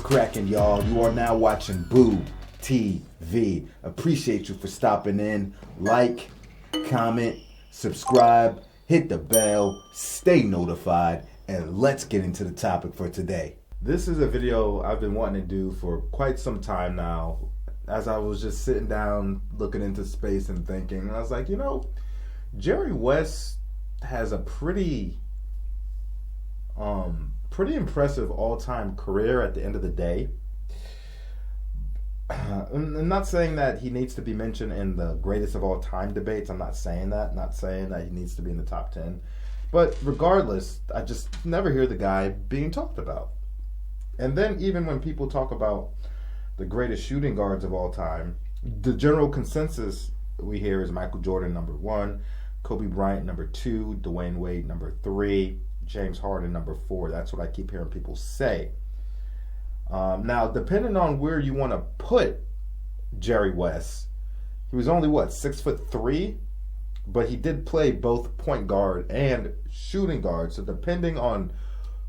cracking, y'all? You are now watching Boo TV. Appreciate you for stopping in. Like, comment, subscribe, hit the bell, stay notified, and let's get into the topic for today. This is a video I've been wanting to do for quite some time now. As I was just sitting down, looking into space and thinking, and I was like, Jerry West has a pretty impressive all-time career at the end of the day. I'm not saying that he needs to be mentioned in the greatest of all time debates. I'm not saying that. Not saying that he needs to be in the top 10. But regardless, I just never hear the guy being talked about. And then even when people talk about the greatest shooting guards of all time, the general consensus we hear is Michael Jordan number 1, Kobe Bryant number 2, Dwayne Wade number 3, James Harden number 4. That's what I keep hearing people say. Now, depending on where you want to put Jerry West, he was only 6'3", but he did play both point guard and shooting guard. So depending on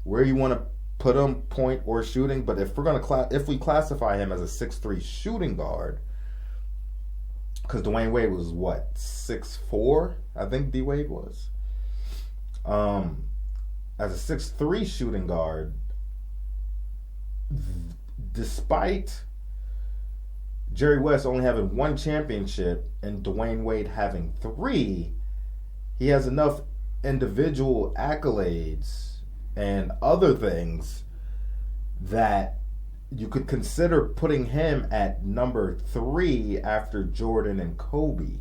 where you want to put him, point or shooting, but if we classify him as a 6'3" shooting guard, because Dwayne Wade was 6'4", I think D Wade was. As a 6'3" shooting guard, despite Jerry West only having 1 championship and Dwayne Wade having 3, he has enough individual accolades and other things that you could consider putting him at number 3 after Jordan and Kobe,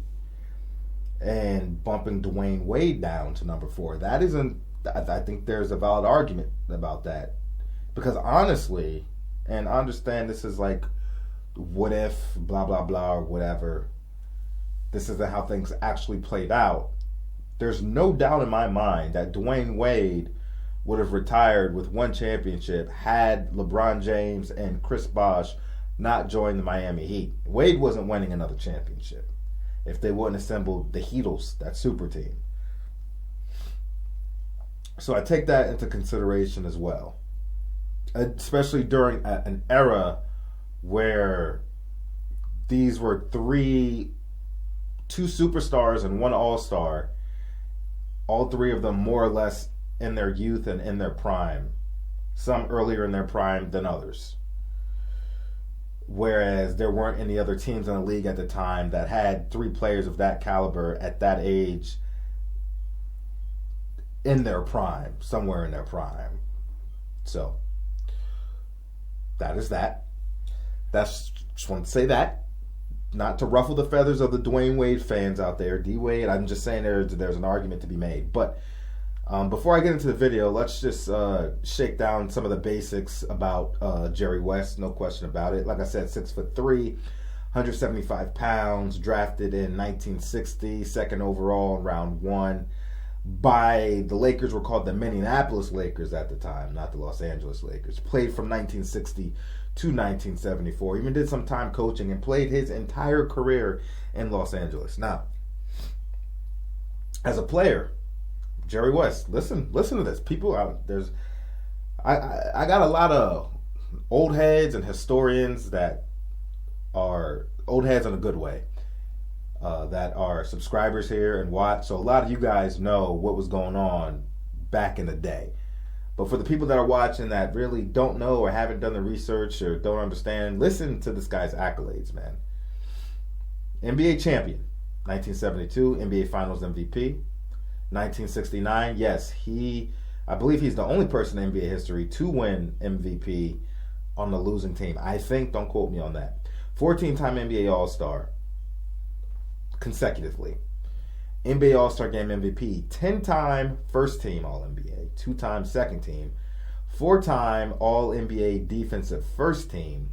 and bumping Dwayne Wade down to number 4. I think there's a valid argument about that. Because honestly, and I understand this is like, what if, blah, blah, blah, or whatever. This isn't how things actually played out. There's no doubt in my mind that Dwayne Wade would have retired with 1 championship had LeBron James and Chris Bosh not joined the Miami Heat. Wade wasn't winning another championship if they wouldn't assemble the Heatles, that super team. So I take that into consideration as well. Especially during an era where these were 2 superstars and 1 all-star, all 3 of them more or less in their youth and in their prime, some earlier in their prime than others. Whereas there weren't any other teams in the league at the time that had 3 players of that caliber at that age in their prime, somewhere in their prime. So that is that. Just want to say that, not to ruffle the feathers of the Dwayne Wade fans out there. D Wade, I'm just saying there's an argument to be made. But before I get into the video, let's just shake down some of the basics about Jerry West. No question about it. Like I said, 6'3", 175 pounds, drafted in 1960, 2nd overall in round 1. By the Lakers were called the Minneapolis Lakers at the time, not the Los Angeles Lakers. Played from 1960 to 1974. Even did some time coaching and played his entire career in Los Angeles. Now, as a player, Jerry West, listen to this. People out there's I got a lot of old heads and historians that are old heads in a good way. That are subscribers here and watch. So a lot of you guys know what was going on back in the day. But for the people that are watching that really don't know or haven't done the research or don't understand, listen to this guy's accolades, man. NBA champion, 1972, NBA Finals MVP, 1969. Yes, I believe he's the only person in NBA history to win MVP on the losing team. I think, don't quote me on that. 14-time NBA All-Star. Consecutively. NBA All-Star Game MVP, 10-time first team All-NBA, 2-time second team, 4-time All-NBA defensive first team,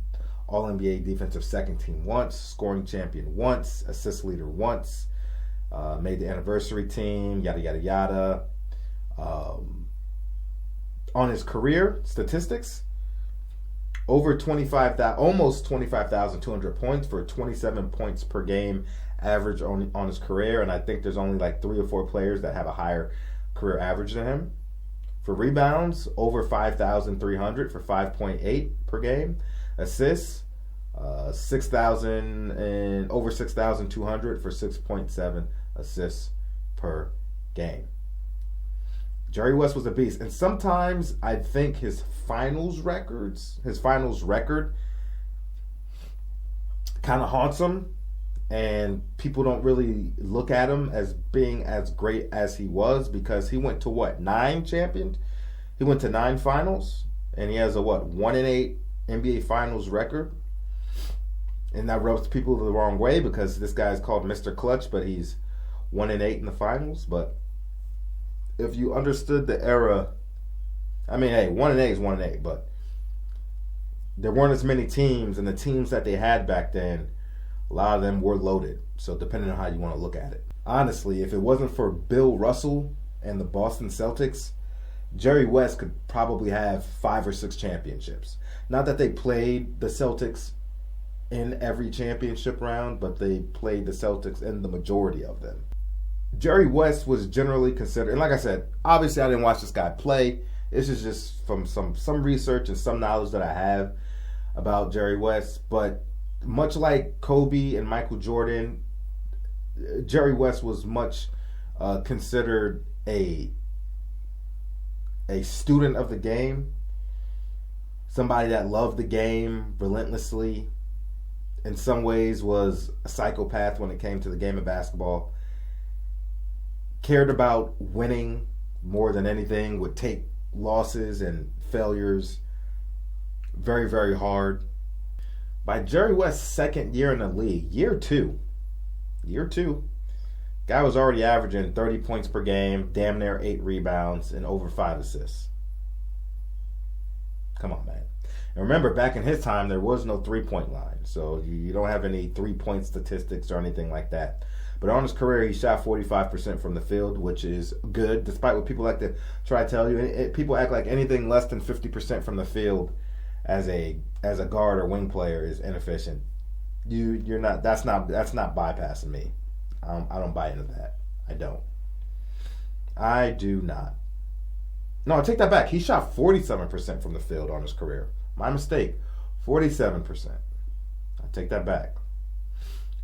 All-NBA defensive second team once, scoring champion once, assist leader once, made the anniversary team, yada, yada, yada. On his career statistics, almost 25,200 points for 27 points per game average on his career, and I think there's only like 3 or 4 players that have a higher career average than him. For rebounds, over 5,300 for 5.8 per game. Assists, 6,000 and over 6,200 for 6.7 assists per game. Jerry West was a beast, and sometimes I think his finals record kind of haunts him, and people don't really look at him as being as great as he was, because he went to what, 9 champions? He went to 9 finals, and he has a 1-8 NBA Finals record. And that rubs people the wrong way, because this guy's called Mr. Clutch, but he's 1-8 in the finals. But if you understood the era, I mean, hey, 1-8 is 1-8, but there weren't as many teams, and the teams that they had back then, a lot of them were loaded. So depending on how you want to look at it. Honestly, if it wasn't for Bill Russell and the Boston Celtics, Jerry West could probably have 5 or 6 championships. Not that they played the Celtics in every championship round, but they played the Celtics in the majority of them. Jerry West was generally considered, and like I said, obviously I didn't watch this guy play. This is just from some research and some knowledge that I have about Jerry West. But much like Kobe and Michael Jordan, Jerry West was much considered a student of the game, somebody that loved the game relentlessly. In some ways was a psychopath when it came to the game of basketball. Cared about winning more than anything, would take losses and failures very, very hard. By Jerry West's second year in the league, year two, guy was already averaging 30 points per game, damn near 8 rebounds, and over 5 assists. Come on, man. And remember, back in his time, there was no three-point line, so you don't have any three-point statistics or anything like that. But on his career, he shot 45% from the field, which is good, despite what people like to try to tell you. People act like anything less than 50% from the field as a guard or wing player is inefficient. You're not. That's not bypassing me. I don't buy into that. I do not. No, I take that back. He shot 47% from the field on his career. My mistake. 47%. I take that back.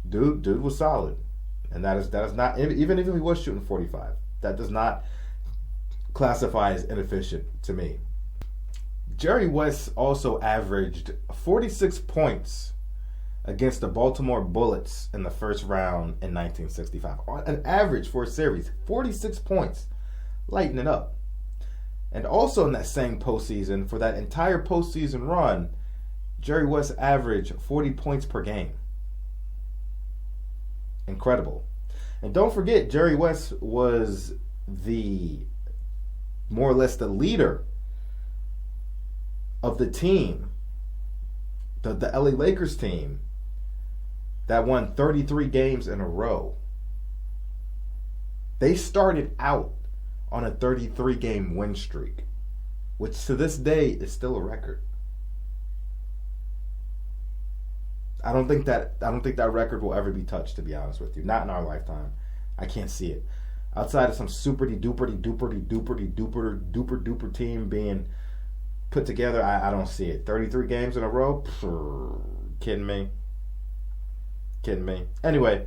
Dude was solid. And that is not, even if he was shooting 45, that does not classify as inefficient to me. Jerry West also averaged 46 points against the Baltimore Bullets in the first round in 1965. An average for a series, 46 points, lighting it up. And also in that same postseason, for that entire postseason run, Jerry West averaged 40 points per game. Incredible. And don't forget, Jerry West was more or less the leader of the team, the LA Lakers team, that won 33 games in a row. They started out on a 33-game win streak, which to this day is still a record. I don't think that record will ever be touched, to be honest with you. Not in our lifetime. I can't see it. Outside of some super duper team being put together, I don't see it. 33 games in a row? Kidding me? Anyway,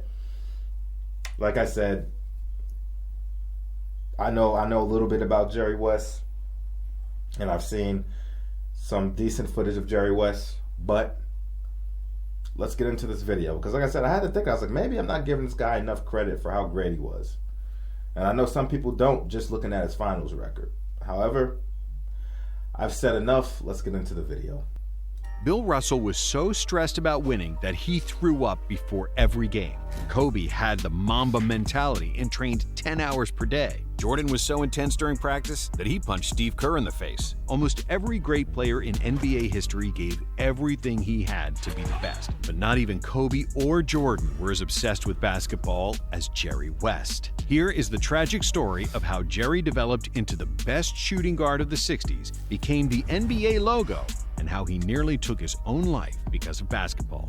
like I said, I know a little bit about Jerry West, and I've seen some decent footage of Jerry West, but let's get into this video, because like I said, I had to think. I was like, maybe I'm not giving this guy enough credit for how great he was. And I know some people don't, just looking at his finals record. However, I've said enough. Let's get into the video. Bill Russell was so stressed about winning that he threw up before every game. Kobe had the Mamba mentality and trained 10 hours per day. Jordan was so intense during practice that he punched Steve Kerr in the face. Almost every great player in NBA history gave everything he had to be the best. But not even Kobe or Jordan were as obsessed with basketball as Jerry West. Here is the tragic story of how Jerry developed into the best shooting guard of the 60s, became the NBA logo, and how he nearly took his own life because of basketball.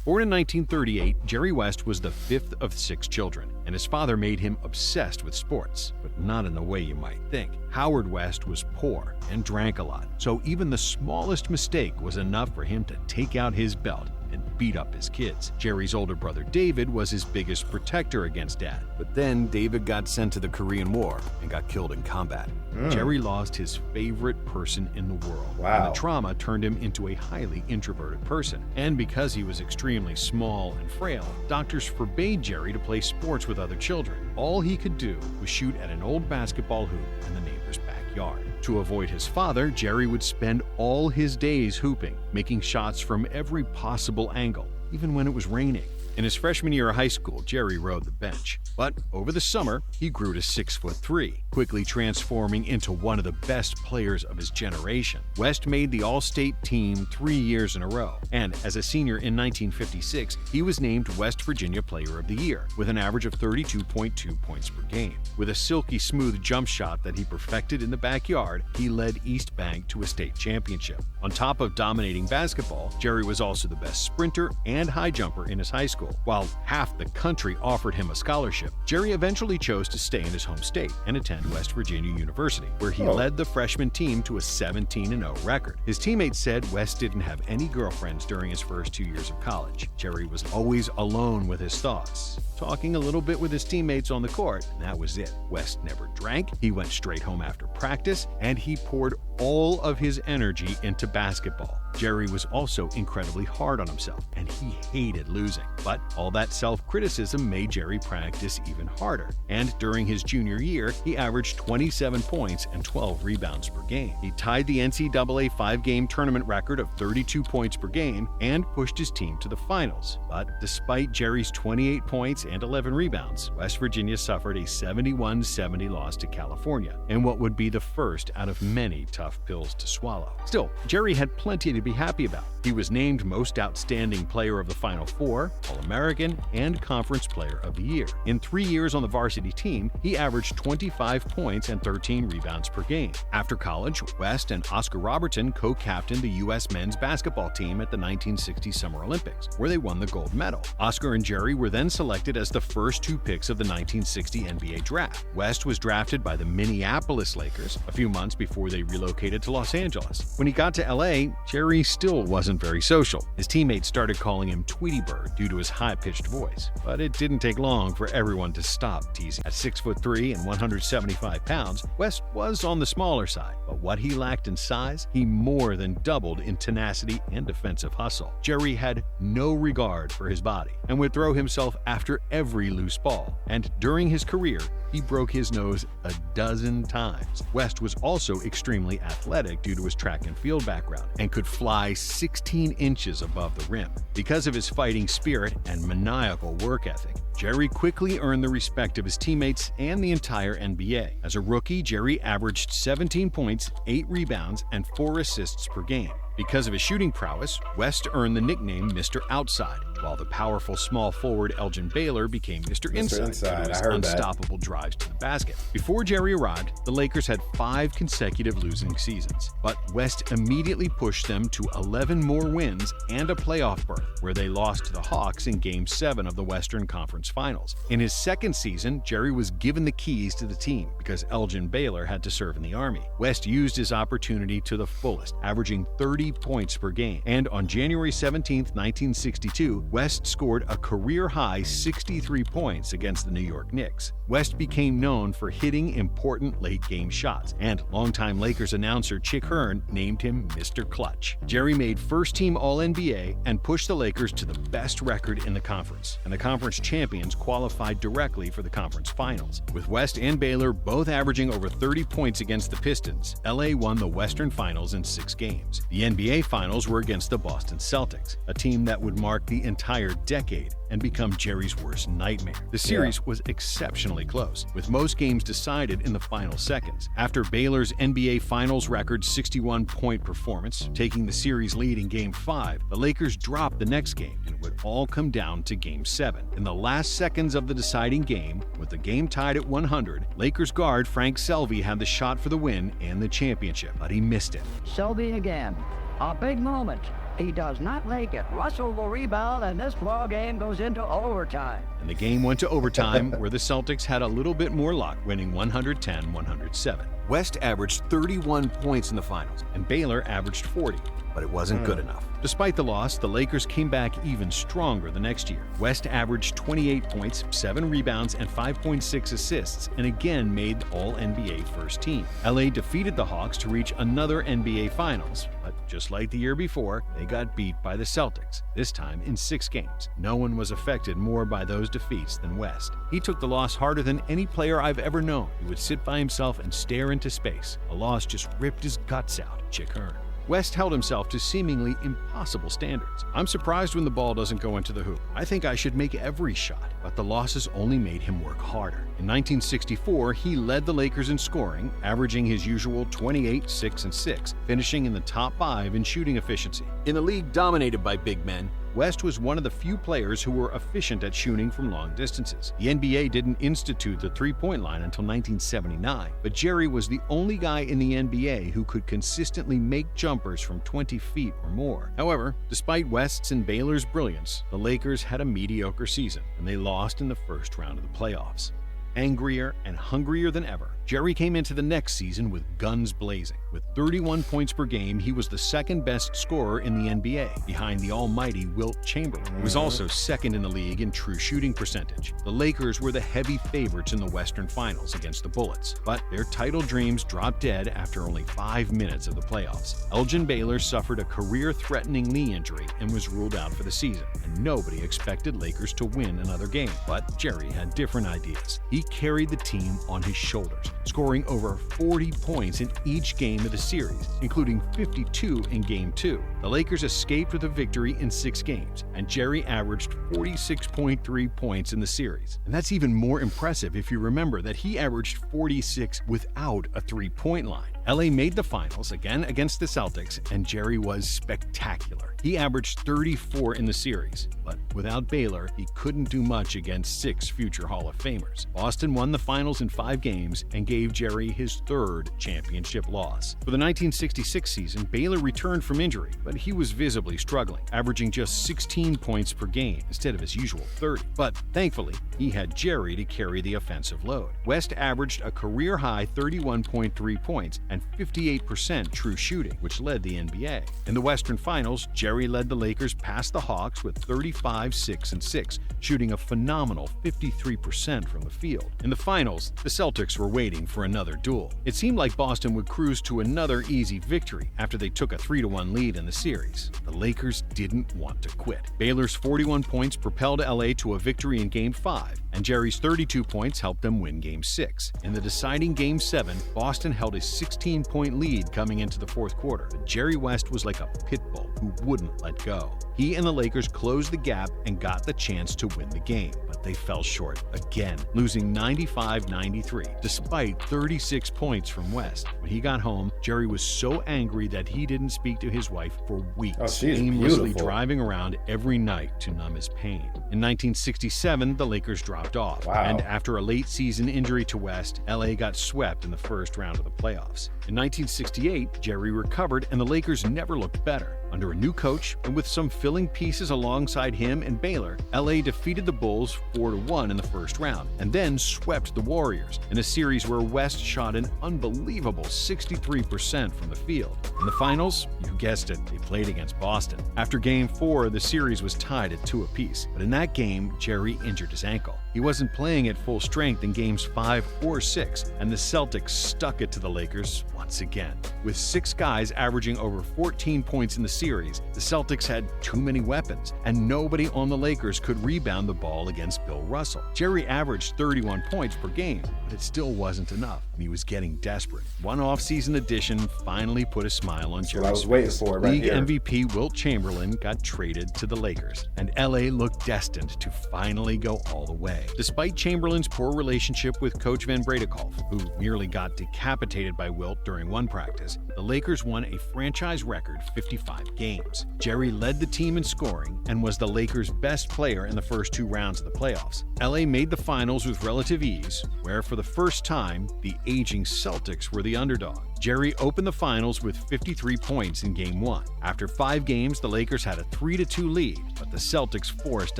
Born in 1938, Jerry West was the fifth of 6 children, and his father made him obsessed with sports, but not in the way you might think. Howard West was poor and drank a lot, so even the smallest mistake was enough for him to take out his belt and beat up his kids. Jerry's older brother David was his biggest protector against Dad, but then David got sent to the Korean War and got killed in combat. Jerry lost his favorite person in the world, and the trauma turned him into a highly introverted person. And because he was extremely small and frail, doctors forbade Jerry to play sports with other children. All he could do was shoot at an old basketball hoop in the neighbor's backyard. To avoid his father, Jerry would spend all his days hooping, making shots from every possible angle, even when it was raining. In his freshman year of high school, Jerry rode the bench, but over the summer, he grew to 6'3", quickly transforming into one of the best players of his generation. West made the All-State team 3 years in a row, and as a senior in 1956, he was named West Virginia Player of the Year, with an average of 32.2 points per game. With a silky smooth jump shot that he perfected in the backyard, he led East Bank to a state championship. On top of dominating basketball, Jerry was also the best sprinter and high jumper in his high school. While half the country offered him a scholarship, Jerry eventually chose to stay in his home state and attend West Virginia University, where he led the freshman team to a 17-0 record. His teammates said West didn't have any girlfriends during his first 2 years of college. Jerry was always alone with his thoughts, talking a little bit with his teammates on the court, and that was it. West never drank, he went straight home after practice, and he poured all of his energy into basketball. Jerry was also incredibly hard on himself, and he hated losing. But all that self-criticism made Jerry practice even harder. And during his junior year, he averaged 27 points and 12 rebounds per game. He tied the NCAA 5-game tournament record of 32 points per game and pushed his team to the finals. But despite Jerry's 28 points and 11 rebounds, West Virginia suffered a 71-70 loss to California, and what would be the first out of many tough pills to swallow. Still, Jerry had plenty to be happy about. He was named Most Outstanding Player of the Final Four, All-American, and Conference Player of the Year. In 3 years on the varsity team, he averaged 25 points and 13 rebounds per game. After college, West and Oscar Robertson co-captained the U.S. men's basketball team at the 1960 Summer Olympics, where they won the gold medal. Oscar and Jerry were then selected as the first 2 picks of the 1960 NBA draft. West was drafted by the Minneapolis Lakers a few months before they relocated to Los Angeles. When he got to L.A., Jerry still wasn't very social. His teammates started calling him Tweety Bird due to his high-pitched voice, but it didn't take long for everyone to stop teasing. At 6'3" and 175 pounds, West was on the smaller side, but what he lacked in size, he more than doubled in tenacity and defensive hustle. Jerry had no regard for his body and would throw himself after every loose ball, and during his career, he broke his nose a dozen times. West was also extremely athletic due to his track and field background and could fly 16 inches above the rim. Because of his fighting spirit and maniacal work ethic, Jerry quickly earned the respect of his teammates and the entire NBA. As a rookie, Jerry averaged 17 points, 8 rebounds, and 4 assists per game. Because of his shooting prowess, West earned the nickname Mr. Outside, while the powerful small forward Elgin Baylor became Mr. Inside due to his unstoppable drives to the basket. Before Jerry arrived, the Lakers had 5 consecutive losing seasons, but West immediately pushed them to 11 more wins and a playoff berth, where they lost to the Hawks in Game 7 of the Western Conference Finals. In his second season, Jerry was given the keys to the team because Elgin Baylor had to serve in the Army. West used his opportunity to the fullest, averaging 30 points per game, and on January 17, 1962, West scored a career-high 63 points against the New York Knicks. West became known for hitting important late-game shots, and longtime Lakers announcer Chick Hearn named him Mr. Clutch. Jerry made first-team All-NBA and pushed the Lakers to the best record in the conference, and the conference champions qualified directly for the conference finals. With West and Baylor both averaging over 30 points against the Pistons, LA won the Western Finals in 6 games. The NBA Finals were against the Boston Celtics, a team that would mark the entire decade and become Jerry's worst nightmare. The series was exceptionally close, with most games decided in the final seconds. After Baylor's NBA Finals record 61-point performance, taking the series lead in Game 5, the Lakers dropped the next game, and it would all come down to Game 7. In the last seconds of the deciding game, with the game tied at 100, Lakers guard Frank Selvey had the shot for the win and the championship, but he missed it. Selvey again. A big moment. He does not make it. Russell will rebound, and this ball game goes into overtime. And the game went to overtime, where the Celtics had a little bit more luck, winning 110-107. West averaged 31 points in the finals, and Baylor averaged 40. But it wasn't good enough. Despite the loss, the Lakers came back even stronger the next year. West averaged 28 points, 7 rebounds, and 5.6 assists, and again made All-NBA first team. LA defeated the Hawks to reach another NBA Finals, but just like the year before, they got beat by the Celtics, this time in 6 games. No one was affected more by those defeats than West. He took the loss harder than any player I've ever known. He would sit by himself and stare into space. A loss just ripped his guts out. Chick Hearn. West held himself to seemingly impossible standards. I'm surprised when the ball doesn't go into the hoop. I think I should make every shot, but the losses only made him work harder. In 1964, he led the Lakers in scoring, averaging his usual 28, 6, and 6, finishing in the top 5 in shooting efficiency. In a league dominated by big men, West was one of the few players who were efficient at shooting from long distances. The NBA didn't institute the three-point line until 1979, but Jerry was the only guy in the NBA who could consistently make jumpers from 20 feet or more. However, despite West's and Baylor's brilliance, the Lakers had a mediocre season, and they lost in the first round of the playoffs. Angrier and hungrier than ever, Jerry came into the next season with guns blazing. With 31 points per game, he was the second best scorer in the NBA, behind the almighty Wilt Chamberlain. He was also second in the league in true shooting percentage. The Lakers were the heavy favorites in the Western Finals against the Bullets, but their title dreams dropped dead after only 5 minutes of the playoffs. Elgin Baylor suffered a career-threatening knee injury and was ruled out for the season, and nobody expected Lakers to win another game. But Jerry had different ideas. He carried the team on his shoulders, scoring over 40 points in each game of the series, including 52 in Game 2. The Lakers escaped with a victory in 6 games, and Jerry averaged 46.3 points in the series. And that's even more impressive if you remember that he averaged 46 without a three-point line. LA made the finals again against the Celtics, and Jerry was spectacular. He averaged 34 in the series, but without Baylor, he couldn't do much against 6 future Hall of Famers. Boston won the finals in 5 games and gave Jerry his 3rd championship loss. For the 1966 season, Baylor returned from injury, but he was visibly struggling, averaging just 16 points per game instead of his usual 30. But thankfully, he had Jerry to carry the offensive load. West averaged a career-high 31.3 points and 58% true shooting, which led the NBA. In the Western Finals, Jerry led the Lakers past the Hawks with 35, 6, and 6, shooting a phenomenal 53% from the field. In the finals, the Celtics were waiting for another duel. It seemed like Boston would cruise to another easy victory after they took a 3-1 lead in the series. The Lakers didn't want to quit. Baylor's 41 points propelled LA to a victory in Game 5, and Jerry's 32 points helped them win Game 6. In the deciding Game 7, Boston held a 16-point lead coming into the fourth quarter, but Jerry West was like a pit bull who wouldn't let go. He and the Lakers closed the gap and got the chance to win the game, but they fell short again, losing 95-93, despite 36 points from West. When he got home, Jerry was so angry that he didn't speak to his wife for weeks, aimlessly driving around every night to numb his pain. In 1967, the Lakers dropped off, and after a late season injury to West, LA got swept in the first round of the playoffs. In 1968, Jerry recovered, and the Lakers never looked better. Under a new coach, and with some filling pieces alongside him and Baylor, LA defeated the Bulls 4-1 in the first round, and then swept the Warriors in a series where West shot an unbelievable 63% from the field. In the finals, you guessed it, they played against Boston. After Game 4, the series was tied at 2 apiece, but in that game, Jerry injured his ankle. He wasn't playing at full strength in Games 5 or 6, and the Celtics stuck it to the Lakers once again. With 6 guys averaging over 14 points in the series, the Celtics had too many weapons, and nobody on the Lakers could rebound the ball against Bill Russell. Jerry averaged 31 points per game, but it still wasn't enough, and he was getting desperate. One off-season addition finally put a smile on Jerry's face. League MVP Wilt Chamberlain got traded to the Lakers, and LA looked destined to finally go all the way. Despite Chamberlain's poor relationship with coach Van Bredekolf, who nearly got decapitated by Wilt during one practice, the Lakers won a franchise record 55 games. Jerry led the team in scoring and was the Lakers' best player in the first 2 rounds of the playoffs. LA made the finals with relative ease, where for the first time, the aging Celtics were the underdog. Jerry opened the finals with 53 points in Game 1. After 5 games, the Lakers had a 3-2 lead, but the Celtics forced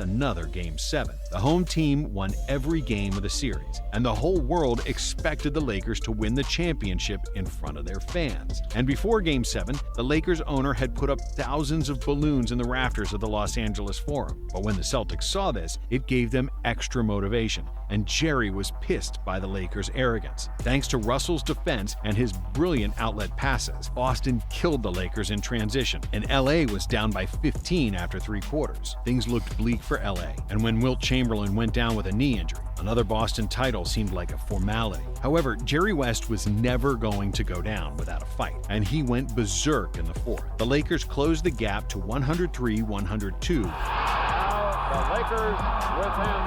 another Game 7. The home team won every game of the series, and the whole world expected the Lakers to win the championship in front of their fans. And before Game 7, the Lakers owner had put up thousands of balloons in the rafters of the Los Angeles Forum. But when the Celtics saw this, it gave them extra motivation, and Jerry was pissed by the Lakers' arrogance. Thanks to Russell's defense and his brilliant outlet passes, Boston killed the Lakers in transition, and LA was down by 15 after 3 quarters. Things looked bleak for LA, and when Wilt Chamberlain went down with a knee injury, another Boston title seemed like a formality. However, Jerry West was never going to go down without a fight, and he went berserk in the 4th. The Lakers closed the gap to 103-102. Now the Lakers within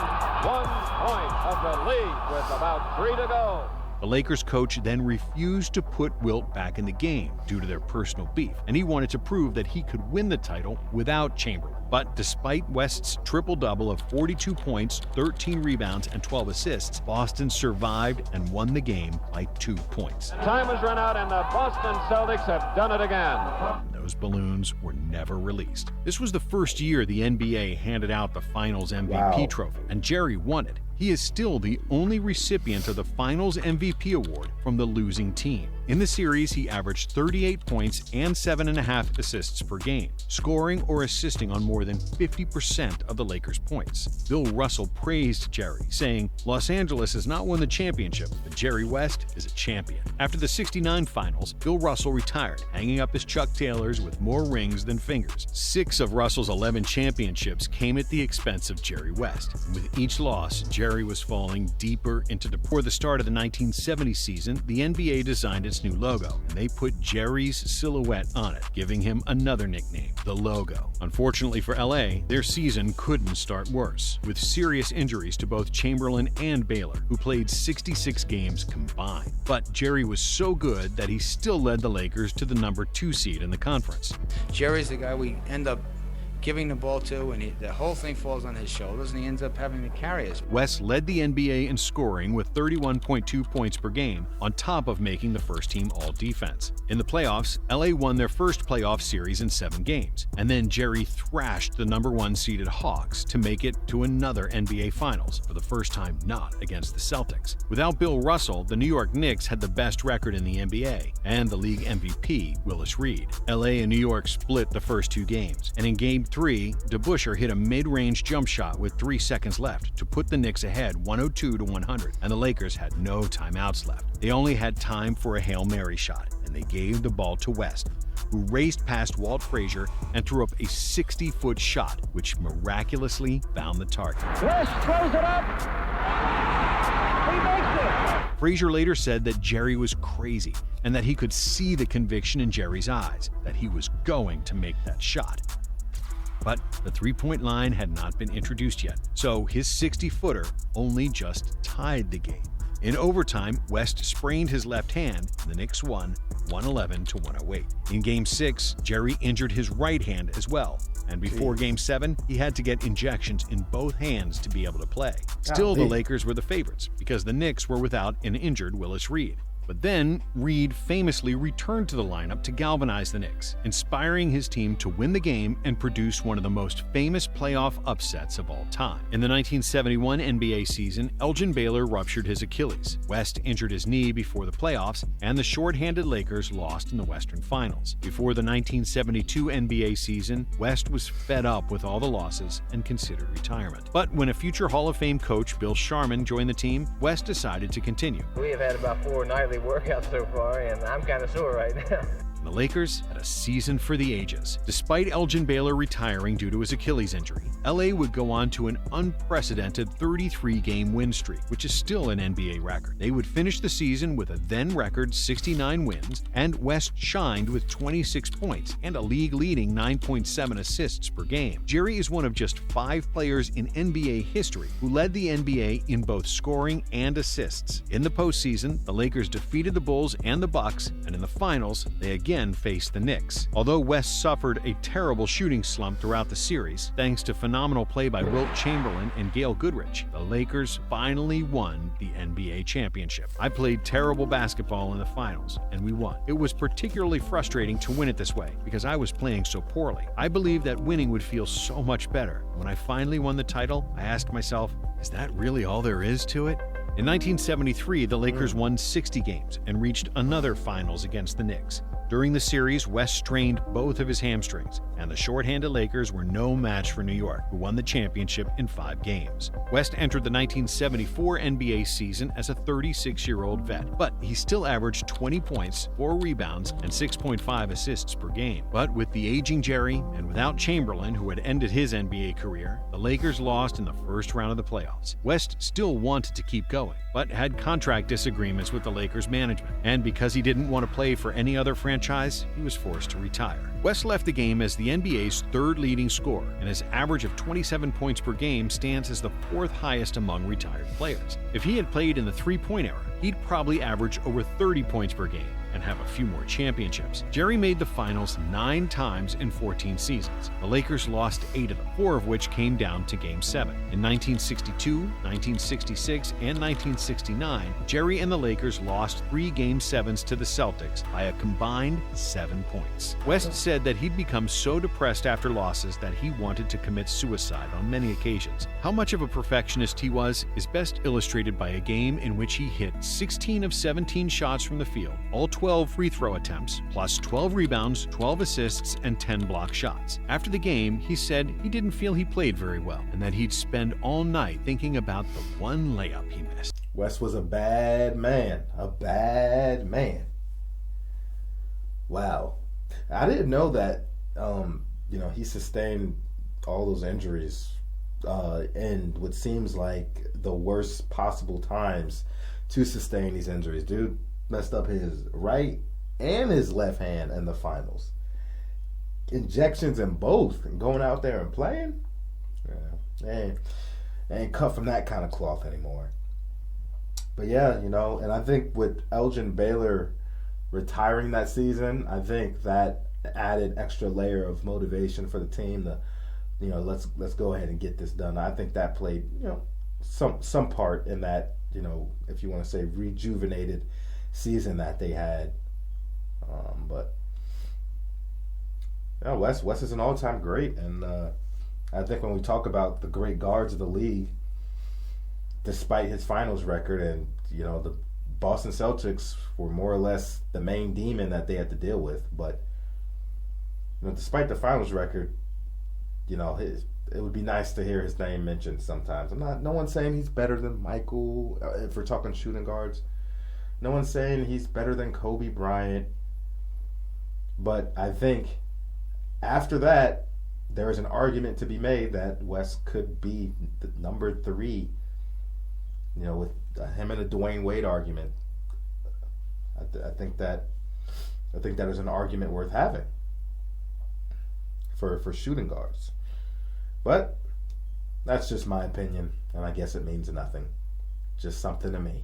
1 point of the lead with about 3 to go. The Lakers coach then refused to put Wilt back in the game due to their personal beef, and he wanted to prove that he could win the title without Chamberlain. But despite West's triple-double of 42 points, 13 rebounds, and 12 assists, Boston survived and won the game by 2 points. Time has run out and the Boston Celtics have done it again. Those balloons were never released. This was the first year the NBA handed out the Finals MVP trophy, and Jerry won it. He is still the only recipient of the Finals MVP award from the losing team. In the series, he averaged 38 points and 7.5 assists per game, scoring or assisting on more than 50% of the Lakers' points. Bill Russell praised Jerry, saying, "Los Angeles has not won the championship, but Jerry West is a champion." After the '69 Finals, Bill Russell retired, hanging up his Chuck Taylors with more rings than fingers. 6 of Russell's 11 championships came at the expense of Jerry West. And with each loss, Jerry was falling deeper into depression. Before the start of the 1970 season, the NBA designed its new logo, and they put Jerry's silhouette on it, giving him another nickname, the Logo. Unfortunately for LA, their season couldn't start worse, with serious injuries to both Chamberlain and Baylor, who played 66 games combined. But Jerry was so good that he still led the Lakers to the number 2 seed in the conference. Jerry's the guy we end up giving the ball to, and the whole thing falls on his shoulders, and he ends up having to carry us. West led the NBA in scoring with 31.2 points per game, on top of making the first team all-defense. In the playoffs, LA won their first playoff series in 7 games, and then Jerry thrashed the number 1 seeded Hawks to make it to another NBA Finals, for the first time not against the Celtics. Without Bill Russell, the New York Knicks had the best record in the NBA, and the league MVP, Willis Reed. LA and New York split the first 2 games, and in Game 3, DeBusschere hit a mid-range jump shot with 3 seconds left to put the Knicks ahead 102-100, and the Lakers had no timeouts left. They only had time for a Hail Mary shot, and they gave the ball to West, who raced past Walt Frazier and threw up a 60-foot shot, which miraculously found the target. West throws it up. He makes it. Frazier later said that Jerry was crazy and that he could see the conviction in Jerry's eyes, that he was going to make that shot. But the three-point line had not been introduced yet, so his 60-footer only just tied the game. In overtime, West sprained his left hand, and the Knicks won 111-108. In Game 6, Jerry injured his right hand as well, and before Game 7, he had to get injections in both hands to be able to play. Still, the Lakers were the favorites, because the Knicks were without an injured Willis Reed. But then, Reed famously returned to the lineup to galvanize the Knicks, inspiring his team to win the game and produce one of the most famous playoff upsets of all time. In the 1971 NBA season, Elgin Baylor ruptured his Achilles, West injured his knee before the playoffs, and the short-handed Lakers lost in the Western Finals. Before the 1972 NBA season, West was fed up with all the losses and considered retirement. But when a future Hall of Fame coach, Bill Sharman, joined the team, West decided to continue. We have had about 4 nightly workouts so far, and I'm kind of sore right now. The Lakers had a season for the ages. Despite Elgin Baylor retiring due to his Achilles injury, LA would go on to an unprecedented 33-game win streak, which is still an NBA record. They would finish the season with a then-record 69 wins, and West shined with 26 points and a league-leading 9.7 assists per game. Jerry is one of just 5 players in NBA history who led the NBA in both scoring and assists. In the postseason, the Lakers defeated the Bulls and the Bucks, and in the finals, they again faced the Knicks. Although West suffered a terrible shooting slump throughout the series, thanks to phenomenal play by Wilt Chamberlain and Gail Goodrich, the Lakers finally won the NBA championship. I played terrible basketball in the finals, and we won. It was particularly frustrating to win it this way because I was playing so poorly. I believed that winning would feel so much better. When I finally won the title, I asked myself, is that really all there is to it? In 1973, the Lakers won 60 games and reached another finals against the Knicks. During the series, West strained both of his hamstrings, and the shorthanded Lakers were no match for New York, who won the championship in 5 games. West entered the 1974 NBA season as a 36-year-old vet, but he still averaged 20 points, 4 rebounds, and 6.5 assists per game. But with the aging Jerry, and without Chamberlain, who had ended his NBA career, the Lakers lost in the first round of the playoffs. West still wanted to keep going, but had contract disagreements with the Lakers management, and because he didn't want to play for any other franchise, he was forced to retire. West left the game as the NBA's 3rd leading scorer, and his average of 27 points per game stands as the 4th highest among retired players. If he had played in the three-point era, he'd probably average over 30 points per game and have a few more championships. Jerry made the finals 9 times in 14 seasons. The Lakers lost 8 of them, 4 of which came down to Game 7. In 1962, 1966, and 1969, Jerry and the Lakers lost 3 Game 7s to the Celtics by a combined 7 points. West said that he'd become so depressed after losses that he wanted to commit suicide on many occasions. How much of a perfectionist he was is best illustrated by a game in which he hit 16 of 17 shots from the field, all 12 free throw attempts, plus 12 rebounds, 12 assists, and 10 block shots. After the game, he said he didn't feel he played very well, and that he'd spend all night thinking about the one layup he missed. West was a bad man. A bad man. Wow. I didn't know that, he sustained all those injuries in what seems like the worst possible times to sustain these injuries. Dude messed up his right and his left hand in the finals. Injections in both, and going out there and playing. They ain't cut from that kind of cloth anymore. But yeah, and I think with Elgin Baylor retiring that season, I think that added extra layer of motivation for the team to, let's go ahead and get this done. I think that played, some part in that, if you want to say rejuvenated season that they had. But West is an all-time great, and I think when we talk about the great guards of the league, despite his finals record, and the Boston Celtics were more or less the main demon that they had to deal with, but despite the finals record, it would be nice to hear his name mentioned sometimes. No one's saying he's better than Michael, if we're talking shooting guards. No one's saying he's better than Kobe Bryant. But I think after that, there is an argument to be made that West could be the number 3, with him and the Dwayne Wade argument. I think that is an argument worth having for shooting guards. But that's just my opinion, and I guess it means nothing. Just something to me.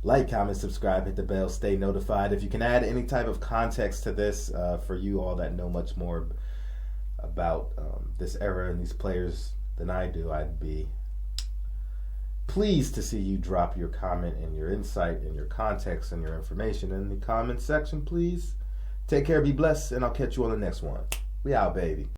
Like, comment, subscribe, hit the bell, stay notified. If you can add any type of context to this for you all that know much more about this era and these players than I do, I'd be pleased to see you drop your comment and your insight and your context and your information in the comment section, please. Take care, be blessed, and I'll catch you on the next one. We out, baby.